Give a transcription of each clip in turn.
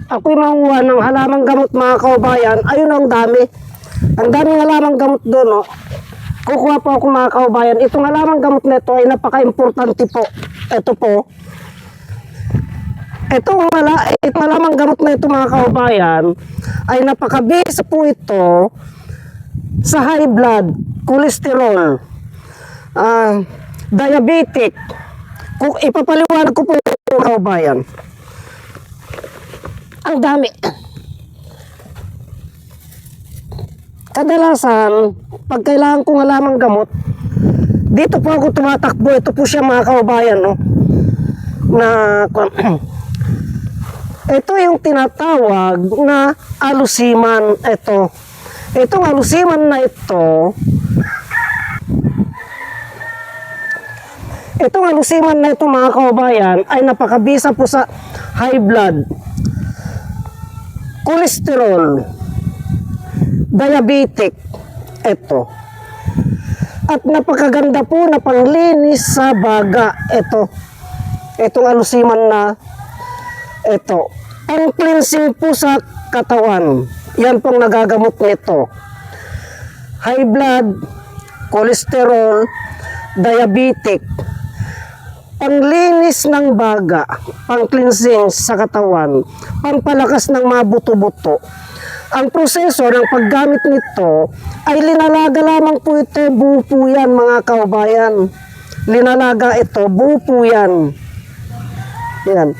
ako'y manguha ng halamang gamot mga kaubayan. Ayun, ang dami. Ang daming halamang gamot doon, oh. Kukuha po ako mga kaubayan. Itong halamang gamot na ito ay napaka-importante po. Ito po. Itong halamang gamot na ito mga kaubayan ay napakabisa po ito sa high blood, cholesterol, diabetic. Kung ipapaliwanag ko po mga kaubayan. Ang dami. Kadalasan, pag kailangan kong halamang gamot, dito po ako tumatakbo. Ito po siya mga kaubayan, no? Ito yung tinatawag na alusiman. Itong alusiman na ito, mga kaubayan, ay napakabisa po sa high blood, cholesterol, diabetic. Ito. At napakaganda po na panglinis sa baga. Itong alusiman na ito. Ang cleansing po sa katawan. Yan pong nagagamot nito. High blood, cholesterol, diabetic. Panglinis ng baga, pang-cleansing sa katawan, pampalakas ng mga buto-buto. Ang proseso ng paggamit nito ay linalaga lamang po ito, buo po yan mga kaubayan. Linalaga ito, buo po yan. Yan.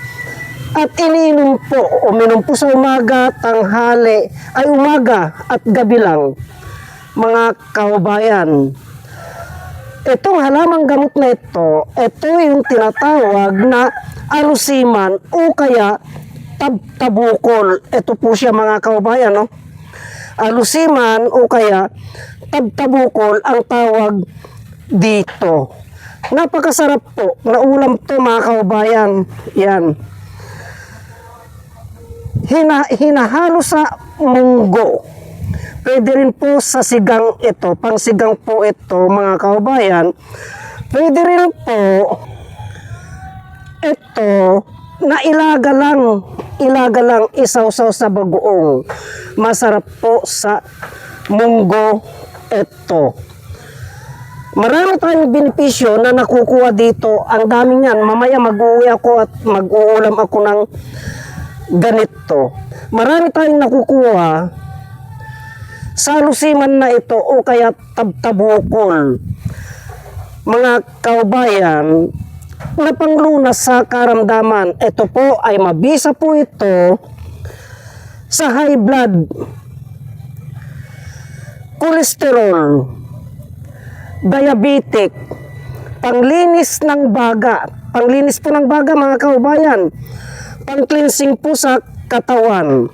At iniinom po, uminom po sa umaga, tanghali, ay umaga at gabi lang, mga kaubayan. Itong halamang gamot na ito yung tinatawag na alusiman o kaya tabtabukol. Ito po siya mga kaubayan, no? Alusiman o kaya tabtabukol ang tawag dito. Napakasarap po na ulam to mga kaubayan. Yan. Hinahalo sa munggo. Pwede rin po sa sigang ito. Pang sigang po ito mga kaubayan. Pwede rin po ito na ilaga lang isaw-saw sa bagoong. Masarap po sa munggo ito. Marami tayong benepisyo na nakukuha dito. Ang dami niyan. Mamaya mag-uwi ako at mag-uulam ako ng ganito. Marami tayong nakukuha sa alusiman na ito o kaya tabtabukol. Mga kaubayan, na panglunas sa karamdaman. Ito po ay mabisa po ito sa high blood, cholesterol, diabetic, panglinis ng baga. Panglinis po ng baga mga kaubayan. Pang-cleansing po sa katawan.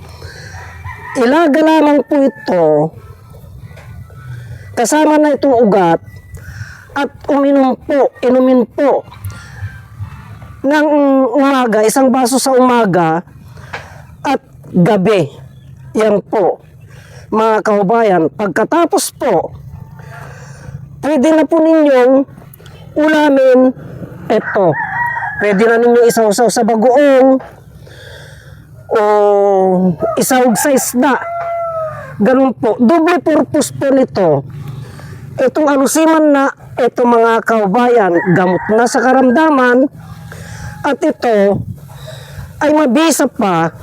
Ilaga lamang po ito kasama na itong ugat at inumin po ng umaga, isang baso sa umaga at gabi. Yan po mga kaubayan. Pagkatapos po, pwede na po ninyong ulamin ito. Pwede na ninyong isaw-saw sa bagoong o isawag sa isda. Ganun po. Double purpose po nito. Itong alusiman na ito mga kaubayan, gamot na sa karamdaman. At ito ay mabisa pa.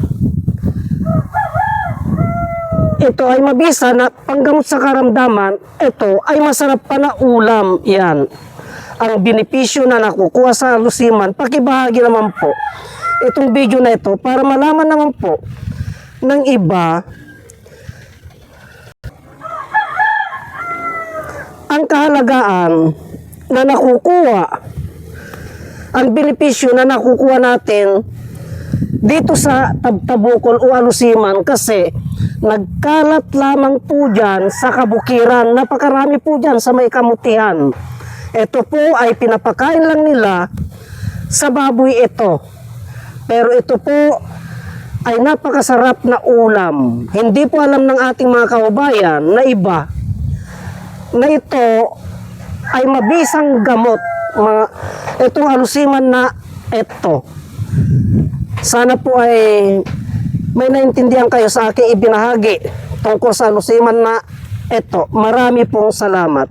Ito ay mabisa na panggamot sa karamdaman. Ito ay masarap pa na ulam. Yan. Ang benepisyo na nakukuha sa alusiman. Pakibahagi naman po itong video na ito para malaman naman po ng iba ang kahalagaan na nakukuha, ang benepisyo na nakukuha natin dito sa tabtabukol o alusiman kasi nagkalat lamang po dyan sa kabukiran. Napakarami po dyan sa may kamutihan. Ito po ay pinapakain lang nila sa baboy ito. Pero ito po ay napakasarap na ulam. Hindi po alam ng ating mga kaubayan na iba na ito ay mabisang gamot. Itong alusiman na ito. Sana po ay may naintindihan kayo sa aking ibinahagi tungkol sa lusiman na ito. Marami pong salamat.